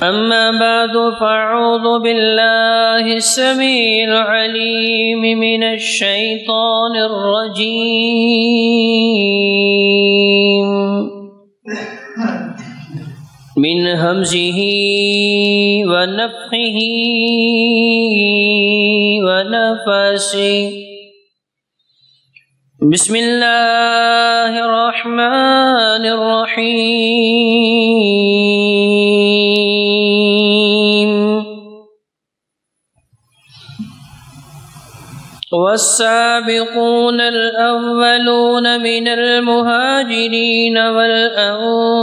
أما بعد فأعوذ بالله السميع العليم من الشيطان الرجيم من همزه ونفخه ونفسه بسم الله الرحمن الرحيم والسابقون الأولون من المهاجرين والأنصار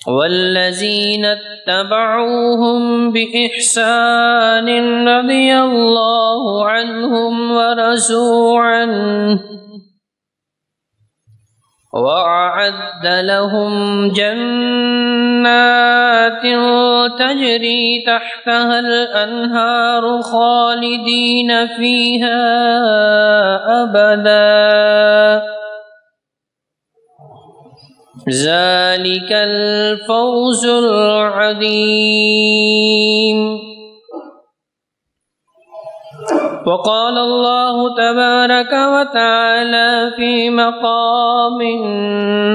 والذين اتبعوهم بإحسان رضي الله عنهم ورضوا عنه وأعد لهم جنات تجري تحتها الأنهار خالدين فيها أبدا ذلك الفوز العظيم. وقال الله تبارك وتعالى في مقام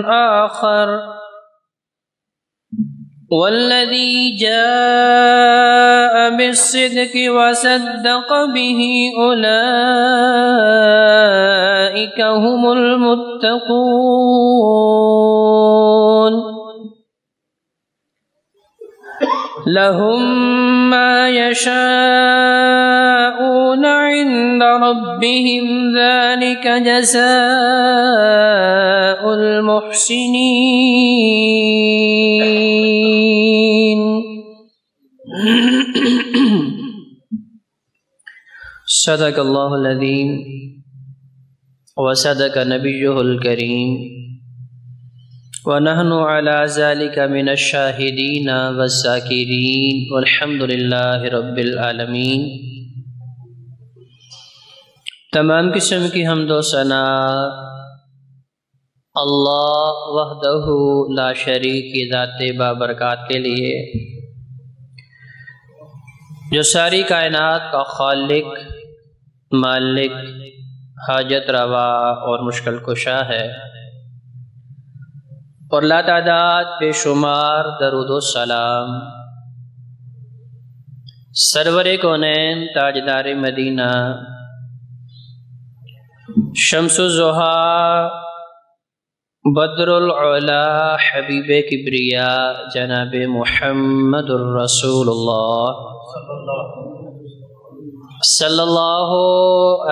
آخر والذي جاء بالصدق وصدق به أولئك هم المتقون لهم ما يشاءون عند ربهم ذلك جزاء المحسنين. صدق اللہ العظیم وصدق نبیہ الکریم ونحن على ذلك من الشاہدین والذاکرین والحمد للہ رب العالمین. تمام قسم کی حمد و ثنا اللہ وحدہ لا شریک کی ذات بابرکات کے لیے جو ساری کائنات کا خالق، مالک، حاجت روا اور مشکل کشا ہے، اور لا تعداد بے شمار درود و سلام سرور کونین تاجدار مدینہ شمس الضحیٰ بدر العلا حبیب کبریا جناب محمد الرسول اللہ صلی اللہ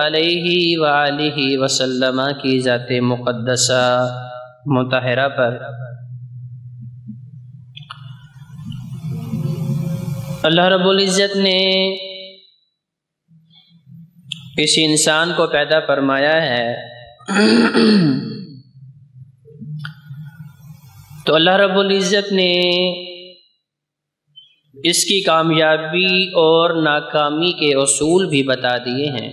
علیہ وآلہ وسلم کی ذات مقدسہ مطہرہ پر اللہ رب العزت نے اس انسان کو پیدا فرمایا ہے تو اللہ رب العزت نے اس کی کامیابی اور ناکامی کے اصول بھی بتا دیے ہیں.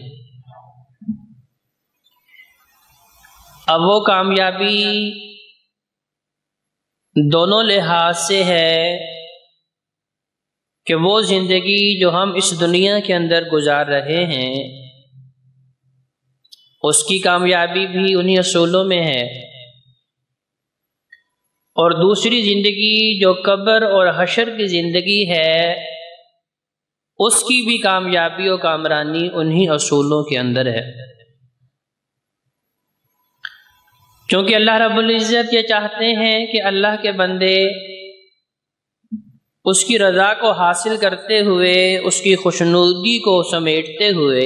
اب وہ کامیابی دونوں لحاظ سے ہے کہ وہ زندگی جو ہم اس دنیا کے اندر گزار رہے ہیں اس کی کامیابی بھی انہی اصولوں میں ہے، اور دوسری زندگی جو قبر اور حشر کی زندگی ہے اس کی بھی کامیابی و کامرانی انہی اصولوں کے اندر ہے. کیونکہ اللہ رب العزت یہ چاہتے ہیں کہ اللہ کے بندے اس کی رضا کو حاصل کرتے ہوئے، اس کی خوشنودی کو سمیٹتے ہوئے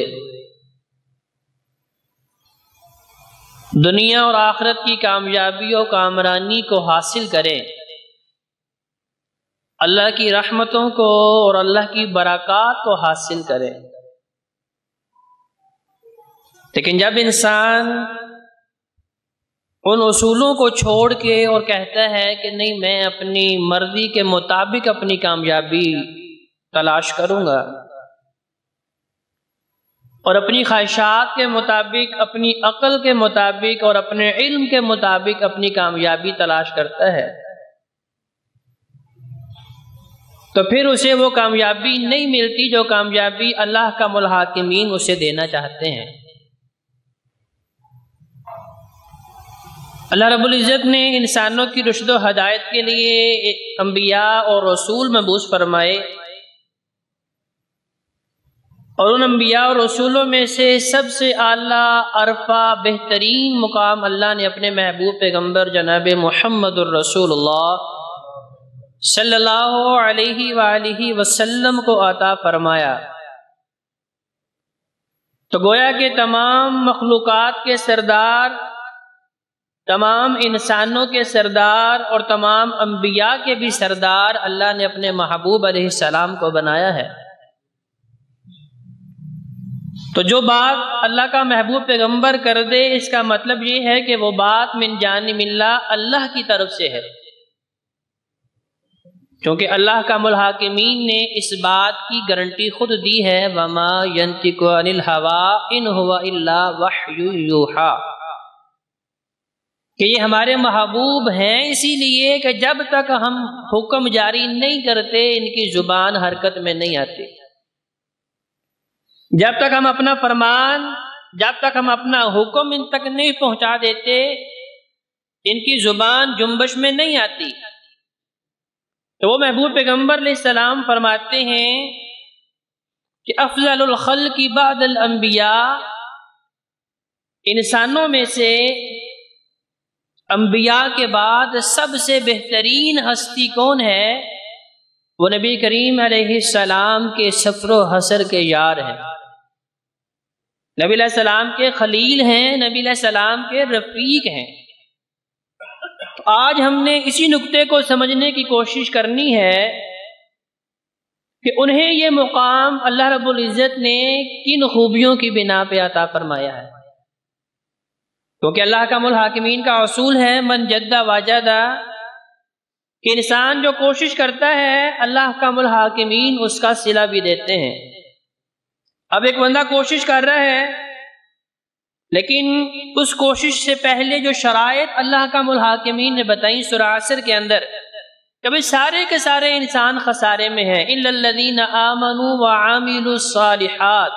دنیا اور آخرت کی کامیابی و کامرانی کو حاصل کریں، اللہ کی رحمتوں کو اور اللہ کی برکات کو حاصل کریں. لیکن جب انسان ان اصولوں کو چھوڑ کے اور کہتا ہے کہ نہیں میں اپنی مرضی کے مطابق اپنی کامیابی تلاش کروں گا اور اپنی خواہشات کے مطابق، اپنی عقل کے مطابق اور اپنے علم کے مطابق اپنی کامیابی تلاش کرتا ہے تو پھر اسے وہ کامیابی نہیں ملتی جو کامیابی اللہ کا الحاکمین اسے دینا چاہتے ہیں۔ اللہ رب العزت نے انسانوں کی رشد و ہدایت کے لیے انبیاء اور رسول مبعوث فرمائے، اور ان انبیاء اور رسولوں میں سے سب سے اعلیٰ، عرفہ، بہترین مقام اللہ نے اپنے محبوب پیغمبر جناب محمد الرسول اللہ صلی اللہ علیہ وآلہ وسلم کو عطا فرمایا۔ تو گویا کہ تمام مخلوقات کے سردار، تمام انسانوں کے سردار اور تمام انبیاء کے بھی سردار اللہ نے اپنے محبوب علیہ السلام کو بنایا ہے۔ تو جو بات اللہ کا محبوب پیغمبر کر دے، اس کا مطلب یہ ہے کہ وہ بات من جانب اللہ کی طرف سے ہے، کیونکہ اللہ کا الحاکمین نے اس بات کی گارنٹی خود دی ہے، وما ينطق عن الهوى ان هو الا وحی یوحی، کہ یہ ہمارے محبوب ہیں اسی لیے کہ جب تک ہم حکم جاری نہیں کرتے ان کی زبان حرکت میں نہیں آتی، جب تک ہم اپنا فرمان، جب تک ہم اپنا حکم ان تک نہیں پہنچا دیتے ان کی زبان جنبش میں نہیں آتی۔ تو وہ محبوب پیغمبر علیہ السلام فرماتے ہیں کہ افضل الخلق بعد الانبیاء، انسانوں میں سے انبیاء کے بعد سب سے بہترین ہستی کون ہے؟ وہ نبی کریم علیہ السلام کے سفر و حسر کے یار ہیں، نبی علیہ السلام کے خلیل ہیں، نبی علیہ السلام کے رفیق ہیں۔ آج ہم نے اسی نقطے کو سمجھنے کی کوشش کرنی ہے کہ انہیں یہ مقام اللہ رب العزت نے کن خوبیوں کی بنا پہ عطا فرمایا ہے، کیونکہ اللہ کا الحاکمین کا اصول ہے من جد وجد، کہ انسان جو کوشش کرتا ہے اللہ کا الحاکمین اس کا صلہ بھی دیتے ہیں۔ اب ایک بندہ کوشش کر رہا ہے لیکن اس کوشش سے پہلے جو شرائط اللہ کا الحاکمین نے بتائیں سورہ عصر کے اندر، کبھی سارے کے سارے انسان خسارے میں ہیں، الا الذین آمنوا وعملوا الصالحات،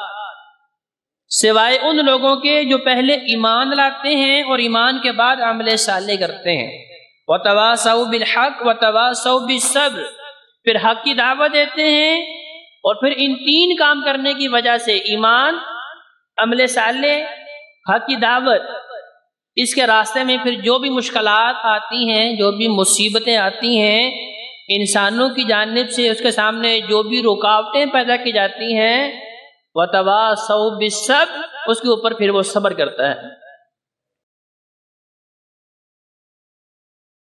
سوائے ان لوگوں کے جو پہلے ایمان لاتے ہیں اور ایمان کے بعد عمل صالح کرتے ہیں، وتواصوا بالحق وتواصوا بالصبر، پھر حق کی دعوت دیتے ہیں، اور پھر ان تین کام کرنے کی وجہ سے ایمان، عمل صالح، حق کی دعوت، اس کے راستے میں پھر جو بھی مشکلات آتی ہیں، جو بھی مصیبتیں آتی ہیں انسانوں کی جانب سے، اس کے سامنے جو بھی رکاوٹیں پیدا کی جاتی ہیں، وتواصوا بالصبر، اس کے اوپر پھر وہ صبر کرتا ہے۔